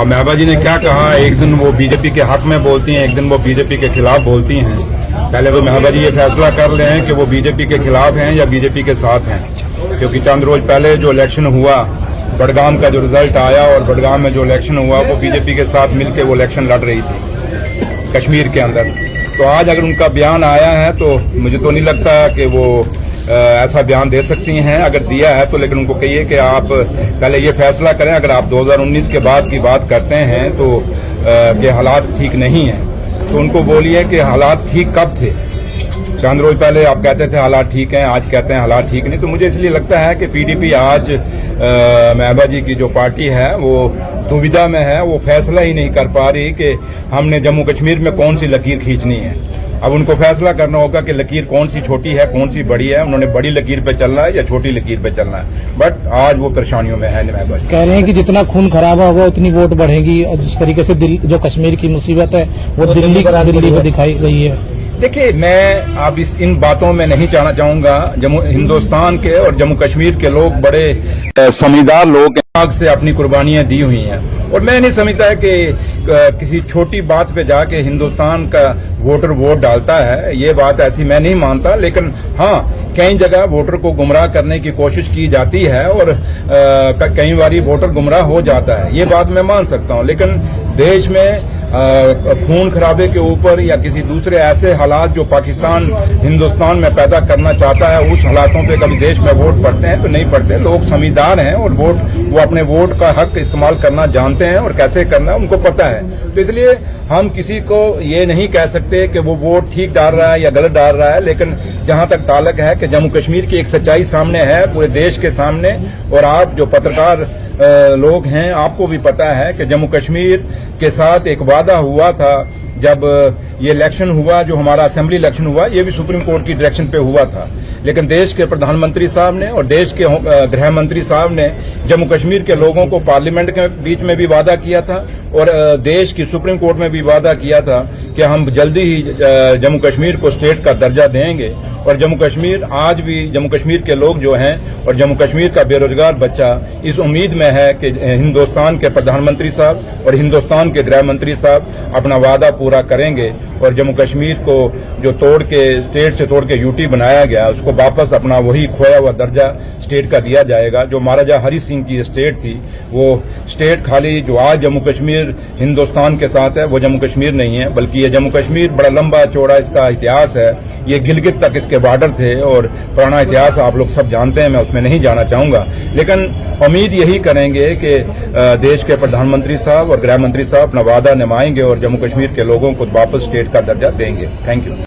अब महबा जी ने क्या कहा, एक दिन वो बीजेपी के हक में बोलती हैं, एक दिन वो बीजेपी के खिलाफ बोलती हैं। पहले तो महबा जी ये फैसला कर लें कि वो बीजेपी के खिलाफ हैं या बीजेपी के साथ हैं, क्योंकि चंद रोज पहले जो इलेक्शन हुआ, बडगाम का जो रिजल्ट आया और बडगाम में जो इलेक्शन हुआ वो बीजेपी के साथ मिलकर वो इलेक्शन लड़ रही थी कश्मीर के अंदर। तो आज अगर उनका बयान आया है तो मुझे तो नहीं लगता कि वो ऐसा बयान दे सकती हैं। अगर दिया है तो लेकिन उनको कहिए कि आप पहले ये फैसला करें, अगर आप 2019 के बाद की बात करते हैं तो कि हालात ठीक नहीं हैं, तो उनको बोलिए कि हालात ठीक कब थे। चंद रोज पहले आप कहते थे हालात ठीक हैं, आज कहते हैं हालात ठीक नहीं। तो मुझे इसलिए लगता है कि पीडीपी आज महबा जी की जो पार्टी है वो दुविधा में है, वो फैसला ही नहीं कर पा रही कि हमने जम्मू कश्मीर में कौन सी लकीर खींचनी है। अब उनको फैसला करना होगा कि लकीर कौन सी छोटी है, कौन सी बड़ी है, उन्होंने बड़ी लकीर पे चलना है या छोटी लकीर पे चलना है। बट आज वो परेशानियों में है। महबा जी कह रहे हैं कि जितना खून खराबा होगा उतनी वोट बढ़ेगी, और जिस तरीके से जो कश्मीर की मुसीबत है वो दिल्ली पे दिखाई गई है। देखिए, मैं अब इन बातों में नहीं जाना चाहूंगा। हिंदुस्तान के और जम्मू कश्मीर के लोग बड़े समझदार लोग आग से अपनी कुर्बानियां दी हुई हैं, और मैं नहीं समझता है कि किसी छोटी बात पे जाके हिंदुस्तान का वोटर वोट डालता है। ये बात ऐसी मैं नहीं मानता, लेकिन हाँ कई जगह वोटर को गुमराह करने की कोशिश की जाती है और कई बारी वोटर गुमराह हो जाता है, ये बात मैं मान सकता हूँ। लेकिन देश में खून खराबे के ऊपर या किसी दूसरे ऐसे हालात जो पाकिस्तान हिंदुस्तान में पैदा करना चाहता है, उस हालातों पे कभी देश में वोट पड़ते हैं तो नहीं पड़ते। लोग समझदार हैं और वो अपने वोट का हक इस्तेमाल करना जानते हैं और कैसे करना है उनको पता है। तो इसलिए हम किसी को ये नहीं कह सकते कि वो वोट ठीक डाल रहा है या गलत डाल रहा है। लेकिन जहां तक ताल्लुक है कि जम्मू कश्मीर की एक सच्चाई सामने है पूरे देश के सामने, और आप जो पत्रकार लोग हैं आपको भी पता है कि जम्मू कश्मीर के साथ एक वादा हुआ था जब ये इलेक्शन हुआ, जो हमारा असेंबली इलेक्शन हुआ, ये भी सुप्रीम कोर्ट की डायरेक्शन पे हुआ था। लेकिन देश के प्रधानमंत्री साहब ने और देश के गृह मंत्री साहब ने जम्मू कश्मीर के लोगों को पार्लियामेंट के बीच में भी वादा किया था और देश की सुप्रीम कोर्ट में भी वादा किया था कि हम जल्दी ही जम्मू कश्मीर को स्टेट का दर्जा देंगे। और जम्मू कश्मीर आज भी जम्मू कश्मीर के लोग जो हैं और जम्मू कश्मीर का बेरोजगार बच्चा इस उम्मीद में है कि हिंदुस्तान के प्रधानमंत्री साहब और हिंदुस्तान के गृह मंत्री साहब अपना वादा पूरा करेंगे और जम्मू कश्मीर को जो स्टेट से तोड़ के यूटी बनाया गया उसको वापस अपना वही खोया हुआ दर्जा स्टेट का दिया जाएगा। जो महाराजा हरि सिंह की स्टेट थी वो स्टेट खाली जो आज जम्मू कश्मीर हिंदुस्तान के साथ है वो जम्मू कश्मीर नहीं है, बल्कि ये जम्मू कश्मीर बड़ा लंबा चौड़ा इसका इतिहास है। ये गिलगित तक इसके बॉर्डर थे और पुराना इतिहास आप लोग सब जानते हैं, मैं उसमें नहीं जाना चाहूंगा। लेकिन उम्मीद यही करेंगे कि देश के प्रधानमंत्री साहब और गृह मंत्री साहब अपना वादा निभाएंगे और जम्मू कश्मीर के लोगों को वापस स्टेट का दर्जा देंगे। Thank you.